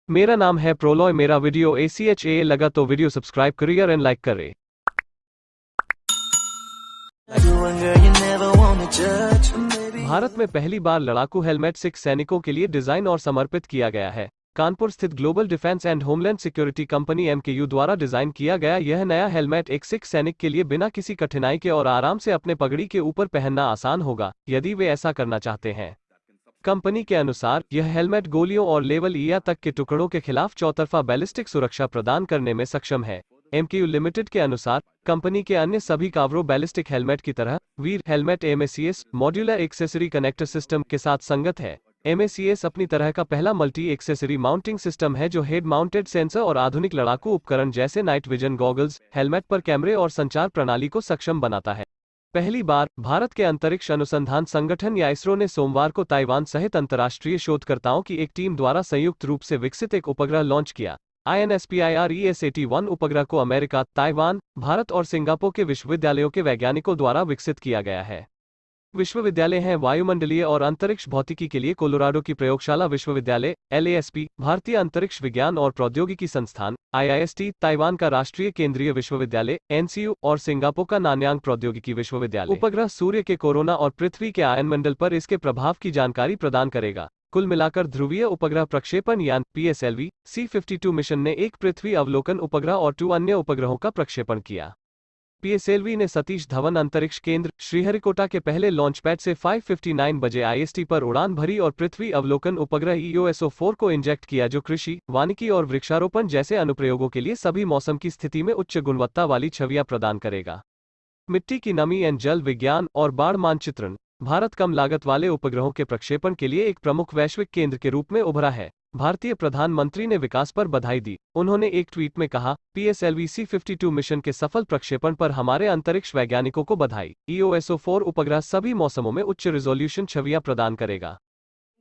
मेरा नाम है प्रोलॉय। मेरा वीडियो ACHA लगा तो वीडियो सब्सक्राइब करिए एंड लाइक करें। भारत में पहली बार लड़ाकू हेलमेट सिख सैनिकों के लिए डिजाइन और समर्पित किया गया है। कानपुर स्थित global defence and homeland security company MKU द्वारा डिजाइन किया गया यह नया हेलमेट एक सिख सैनिक के लिए बिना किसी कठिनाई के और आराम से अपने पगड़ी के ऊपर पहनना आसान होगा, यदि वे ऐसा करना चाहते हैं। कंपनी के अनुसार यह हेलमेट गोलियों और लेवल ईया तक के टुकड़ों के खिलाफ चौतरफा बैलिस्टिक सुरक्षा प्रदान करने में सक्षम है। MKU लिमिटेड के अनुसार कंपनी के अन्य सभी कावरो बैलिस्टिक हेलमेट की तरह Veer helmet MACS modular accessory connector system के साथ संगत है। MACS अपनी तरह का पहला मल्टी एक्सेसरी माउंटिंग सिस्टम है जो हेड माउंटेड सेंसर और आधुनिक लड़ाकू उपकरण जैसे नाइट विजन गॉगल्स, हेलमेट पर कैमरे और संचार प्रणाली को सक्षम बनाता है। पहली बार भारत के अंतरिक्ष अनुसंधान संगठन या इसरो ने सोमवार को ताइवान सहित अंतर्राष्ट्रीय शोधकर्ताओं की एक टीम द्वारा संयुक्त रूप से विकसित एक उपग्रह लॉन्च किया। INSPIRES-81 उपग्रह को अमेरिका, ताइवान, भारत और सिंगापुर के विश्वविद्यालयों के वैज्ञानिकों द्वारा विकसित किया गया है। विश्वविद्यालय हैं वायुमंडलीय और अंतरिक्ष भौतिकी के लिए कोलोराडो की प्रयोगशाला विश्वविद्यालय, LASP, भारतीय अंतरिक्ष विज्ञान और प्रौद्योगिकी संस्थान, IIST, ताइवान का राष्ट्रीय केंद्रीय विश्वविद्यालय, NCU और सिंगापुर का नानयांग प्रौद्योगिकी विश्वविद्यालय। उपग्रह सूर्य के कोरोना और पृथ्वी के आयनमंडल पर इसके प्रभाव की जानकारी प्रदान करेगा। कुल मिलाकर ध्रुवीय उपग्रह प्रक्षेपण यान PSLV C-52 मिशन ने एक पृथ्वी अवलोकन उपग्रह और 2 अन्य उपग्रहों का प्रक्षेपण किया। PSLV ने सतीश धवन अंतरिक्ष केंद्र, श्रीहरिकोटा के पहले लॉन्च पैड से 5:59 बजे IST पर उड़ान भरी और पृथ्वी अवलोकन उपग्रह EOSO-4 को इंजेक्ट किया जो कृषि, वानिकी और वृक्षारोपण जैसे अनुप्रयोगों के लिए सभी मौसम की स्थिति में उच्च गुणवत्ता वाली छवियां प्रदान करेगा। मिट्टी की नमी एवं जल विज्ञान और बाढ़ मानचित्रण। भारत कम लागत वाले उपग्रहों के प्रक्षेपण के लिए एक प्रमुख वैश्विक केंद्र के रूप में उभरा है। भारतीय प्रधानमंत्री ने विकास पर बधाई दी। उन्होंने एक ट्वीट में कहा, PSLV C-52 मिशन के सफल प्रक्षेपण पर हमारे अंतरिक्ष वैज्ञानिकों को बधाई। EOSO-4 उपग्रह सभी मौसमों में उच्च रिजोल्यूशन छवियां प्रदान करेगा।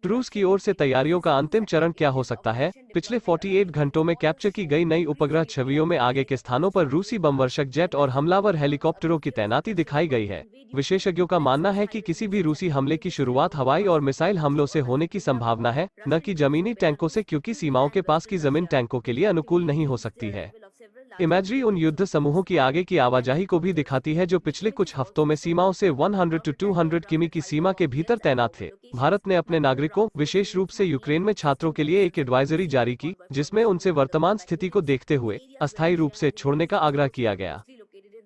रूस की ओर से तैयारियों का अंतिम चरण क्या हो सकता है? पिछले 48 घंटों में कैप्चर की गई नई उपग्रह छवियों में आगे के स्थानों पर रूसी बमवर्षक जेट और हमलावर हेलीकॉप्टरों की तैनाती दिखाई गई है। विशेषज्ञों का मानना है कि किसी भी रूसी हमले की शुरुआत हवाई और मिसाइल हमलों से होने की संभावना है, न कि जमीनी टैंकों से, क्योंकि सीमाओं के पास की जमीन टैंकों के लिए अनुकूल नहीं हो सकती है। इमेजरी उन युद्ध समूहों की आगे की आवाजाही को भी दिखाती है जो पिछले कुछ हफ्तों में सीमाओं से 100 to 200 किमी की सीमा के भीतर तैनात थे। भारत ने अपने नागरिकों, विशेष रूप से यूक्रेन में छात्रों के लिए एक एडवाइजरी जारी की, जिसमें उनसे वर्तमान स्थिति को देखते हुए अस्थायी रूप से छोड़ने का आग्रह किया गया।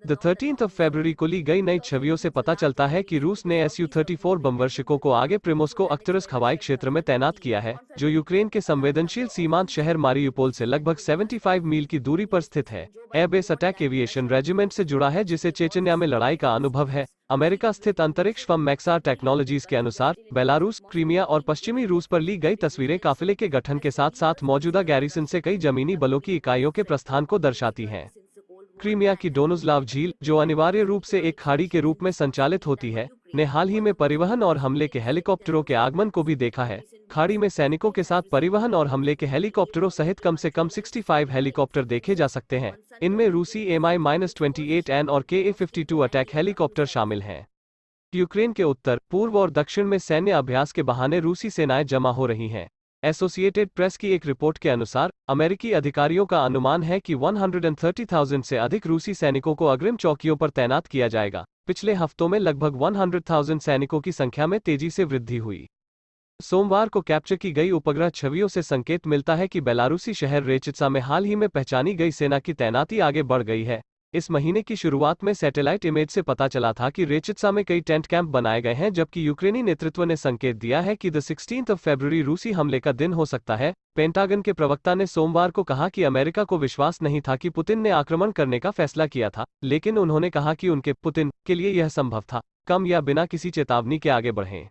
13 फरवरी को ली गई नई छवियों से पता चलता है कि रूस ने Su-34 बमवर्षकों को आगे प्रिमोस्को-अख्तरस्क हवाई क्षेत्र में तैनात किया है, जो यूक्रेन के संवेदनशील सीमांत शहर मारियुपोल से लगभग 75 मील की दूरी पर स्थित है। एयरबेस अटैक एविएशन रेजिमेंट से जुड़ा है, जिसे चेचन्या में लड़ाई का अनुभव है। अमेरिका स्थित अंतरिक्ष फर्म मैक्सार टेक्नोलॉजीज के अनुसार बेलारूस, क्रीमिया और पश्चिमी रूस पर ली गई तस्वीरें काफिले के गठन के साथ साथ मौजूदा गैरिसन से कई जमीनी बलों की इकाइयों के प्रस्थान को दर्शाती हैं। क्रीमिया की डोनुस्लाव झील, जो अनिवार्य रूप से एक खाड़ी के रूप में संचालित होती है, ने हाल ही में परिवहन और हमले के हेलीकॉप्टरों के आगमन को भी देखा है। खाड़ी में सैनिकों के साथ परिवहन और हमले के हेलीकॉप्टरों सहित कम से कम 65 हेलीकॉप्टर देखे जा सकते हैं। इनमें रूसी Mi-28N और Ka-52 अटैक हेलीकॉप्टर शामिल हैं। यूक्रेन के उत्तर, पूर्व और दक्षिण में सैन्य अभ्यास के बहाने रूसी सेनाएं जमा हो रही हैं। एसोसिएटेड प्रेस की एक रिपोर्ट के अनुसार अमेरिकी अधिकारियों का अनुमान है कि 130,000 से अधिक रूसी सैनिकों को अग्रिम चौकियों पर तैनात किया जाएगा। पिछले हफ्तों में लगभग 100,000 सैनिकों की संख्या में तेजी से वृद्धि हुई। सोमवार को कैप्चर की गई उपग्रह छवियों से संकेत मिलता है कि बेलारूसी शहर रेचित्सा में हाल ही में पहचानी गई सेना की तैनाती आगे बढ़ गई है। इस महीने की शुरुआत में सैटेलाइट इमेज से पता चला था कि रेचित्सा में कई टेंट कैंप बनाए गए हैं, जबकि यूक्रेनी नेतृत्व ने संकेत दिया है कि 16 फरवरी रूसी हमले का दिन हो सकता है। पेंटागन के प्रवक्ता ने सोमवार को कहा कि अमेरिका को विश्वास नहीं था कि पुतिन ने आक्रमण करने का फैसला किया था, लेकिन उन्होंने कहा कि उनके पुतिन के लिए यह संभव था, कम या बिना किसी चेतावनी के आगे बढ़ें।